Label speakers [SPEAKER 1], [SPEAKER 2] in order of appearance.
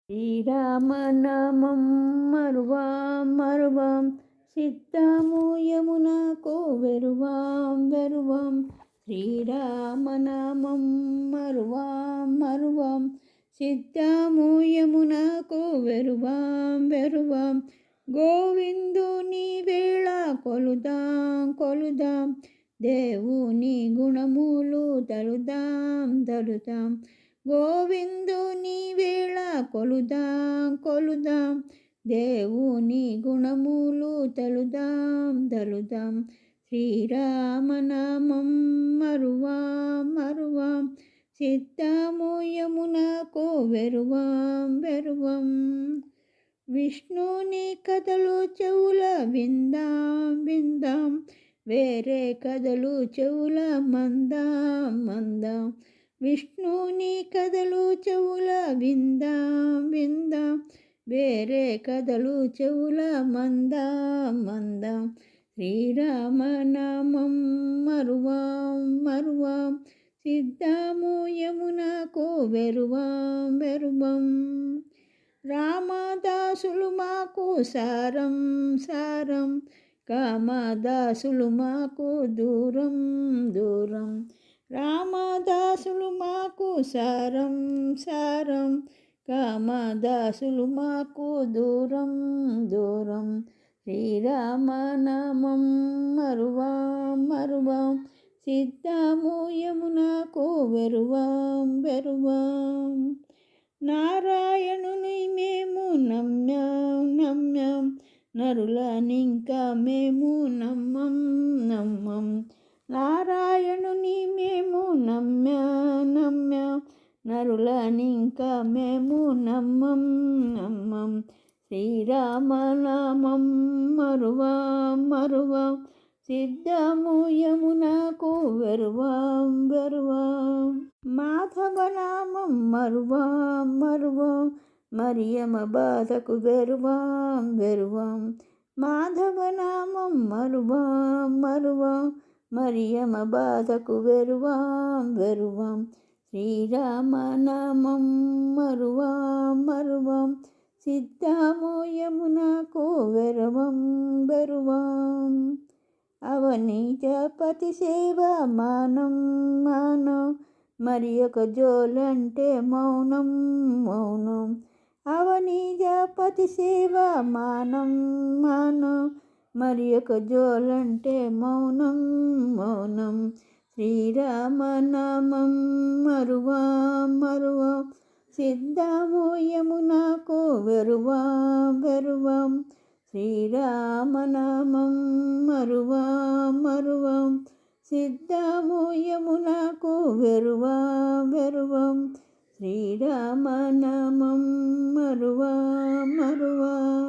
[SPEAKER 1] శ్రీరామనామం మరువాం మరువాం సిద్ధము యమునకు వెరువాం వెరువాం. శ్రీరామనామం మరువాం మరువాం సిద్ధము యమునకు వెరువాం వెరువాం. గోవిందుని వేళ కొలుదాం కొలుదాం, దేవుని గుణములు తలుదాం తలుదాం. గోవిందుని వేళ కొలుదాం కొలుదాం, దేవుని గుణములు తలుదాం తలుదాం. శ్రీరామనామం మరువాం మరువాం సిద్ధము యమునకు వెరువాం వెరువాం. విష్ణుని కథలు చెవుల విందాం విందాం, వేరే కథలు చెవుల మందాం మందాం. విష్ణుని కథలు చెవుల విందాం విందాం, వేరే కథలు చెవుల మందాం మందాం. శ్రీరామనామం మరువాం మరువాం సిద్ధము యమునకు వెరువాం వెరువాం. రామదాసులు మాకు సారం సారం, కామదాసులు మాకు దూరం దూరం. రామదాసులు మాకు సారం సారం, కామదాసులు మాకు దూరం దూరం. శ్రీరామనామం మరువాం మరువాం సిద్ధము యమునకు వెరువాం వెరువాం. నారాయణుని మేము నమ్మాం నమ్మాం, నరులనింకా మేము నమ్మం నమ్మం. నారాయణుని మేము నమ్మాం నమ్మాం, నరులనింకా మేము నమ్మం నమ్మం. శ్రీరామనామం మరువాం మరువాం సిద్ధము యమునకు వెరువాం వెరువాం. మాధవనామం మరువాం మరువాం, మరియమ బాధకు వెరువాం వెరువాం. మాధవనామం మరువాం మరువాం, మరియమ బాధకు వెరువాం వెరువాం. శ్రీరామనామం మరువాం మరువాం సిద్ధము యమునకు వెరువాం వెరువాం. అవనీజపతి సేవ మానం మానం, మరి ఒక జోలంటే మౌనం మౌనం. అవనీజపతి సేవ మానం మానం, మరి ఒక జోలంటే మౌనం మౌనం. శ్రీరామనామం మరువాం మరువాం సిద్ధము యమునకు వెరువాం వెరువాం. శ్రీరామనామం మరువాం మరువాం సిద్ధము యమునకు వెరువాం వెరువాం. శ్రీరామనామం మరువాం మరువాం.